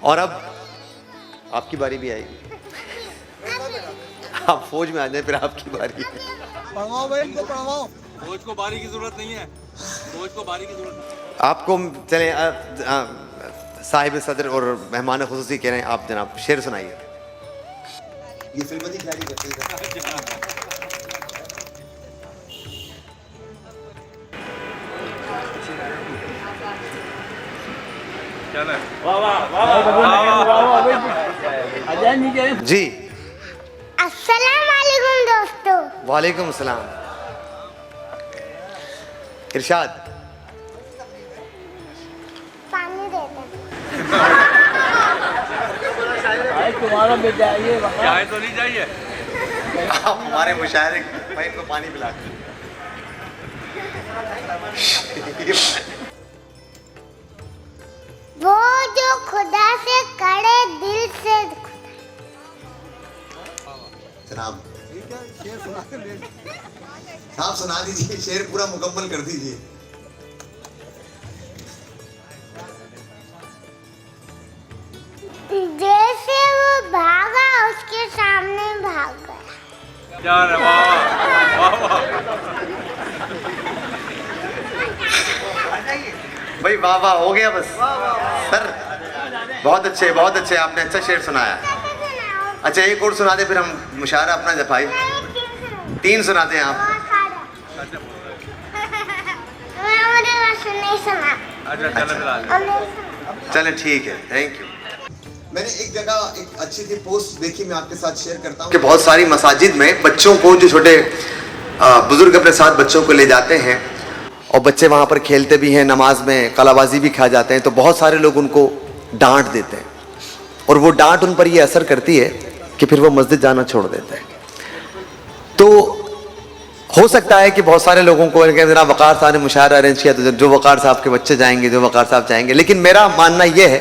और अब आपकी बारी भी आएगी। आप फौज में आ जाए, फिर आपकी बारी है। पढ़वाओ भाई, इनको पढ़वाओ। फौज को बारी की जरूरत नहीं है, फौज को बारी की जरूरत नहीं। आपको चले साहिब सदर और मेहमान खुसूसी कह रहे हैं, आप जनाब शेर सुनाइए। ये फिल्म की तैयारी करते हैं। जी अस्सलाम वालेकुम दोस्तों। वालेकुम अस्सलाम। इरशाद। पानी देते तुम्हारा बेटा ये चाय तो नहीं चाहिए। आप हमारे मुशायरे भाई इनको पानी पिला के। वो जो खुदा से कड़े दिल से जनाब आप सुना दीजिए, शेर पूरा मुकम्मल कर दीजिए। जैसे वो भागा उसके सामने भाग गया। यार वाह वाह वाह। भाई वाह वाह हो गया बस सर, बहुत अच्छे आपने अच्छा शेर सुनाया। अच्छा एक और सुना दे, फिर हम मुशायरा अपना जफाई 3 सुनाते हैं आप। नहीं सुना। अच्छा चलो चलें ठीक है, थैंक यू। मैंने एक जगह एक अच्छी सी पोस्ट देखी, मैं आपके साथ शेयर करता हूँ कि बहुत सारी मसाजिद में बच्चों को, जो छोटे बुजुर्ग अपने साथ बच्चों को ले जाते हैं और बच्चे वहाँ पर खेलते भी हैं, नमाज में कलाबाजी भी खा जाते हैं, तो बहुत सारे लोग उनको डांट देते हैं और वो डांट उन पर ये असर करती है कि फिर वो मस्जिद जाना छोड़ देते हैं। तो हो सकता है कि बहुत सारे लोगों को जरा वकार साहब ने मुशायरा अरेंज किया तो जो वकार साहब के बच्चे जाएंगे, जो वकार साहब जाएंगे, लेकिन मेरा मानना यह है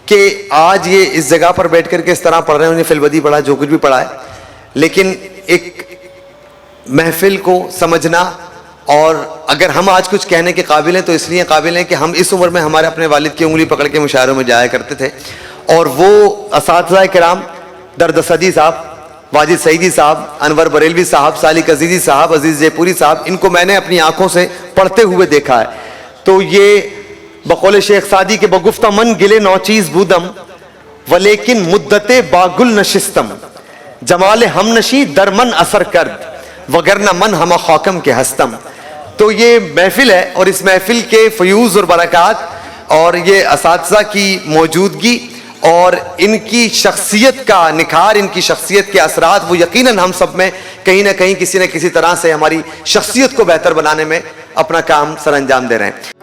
कि आज ये इस जगह पर बैठ करके इस तरह पढ़ रहे हैं, उन्हें फिलवदी पढ़ा, जो कुछ भी पढ़ा है, लेकिन एक महफिल को समझना, और अगर हम आज कुछ कहने के काबिल हैं तो इसलिए काबिल हैं कि हम इस उम्र में हमारे अपने वालिद की उंगली पकड़ के मुशायरों में जाया करते थे, और वो असातिज़ा किराम दर्द सदी साहब, वाजिद सईदी साहब, अनवर बरेलवी साहब, सालिक अजीज़ी साहब, अजीज़ जयपुरी साहब, इनको मैंने अपनी आंखों से पढ़ते हुए देखा है। तो ये बकौल शेख सादी के बगुफ्ता मन गिले नौचीज बूदम वलेकिन मुद्दते बागुल नशिस्तम जमाल हमनशी दरमन असर कर वगरना मन हम खाकम के हस्तम। तो ये महफिल है और इस महफिल के फयूज़ और बरक़ात और ये असातिज़ा की मौजूदगी और इनकी शख्सियत का निखार, इनकी शख्सियत के असरात, वो यकीनन हम सब में कहीं ना कहीं किसी न किसी तरह से हमारी शख्सियत को बेहतर बनाने में अपना काम सर अंजाम दे रहे हैं।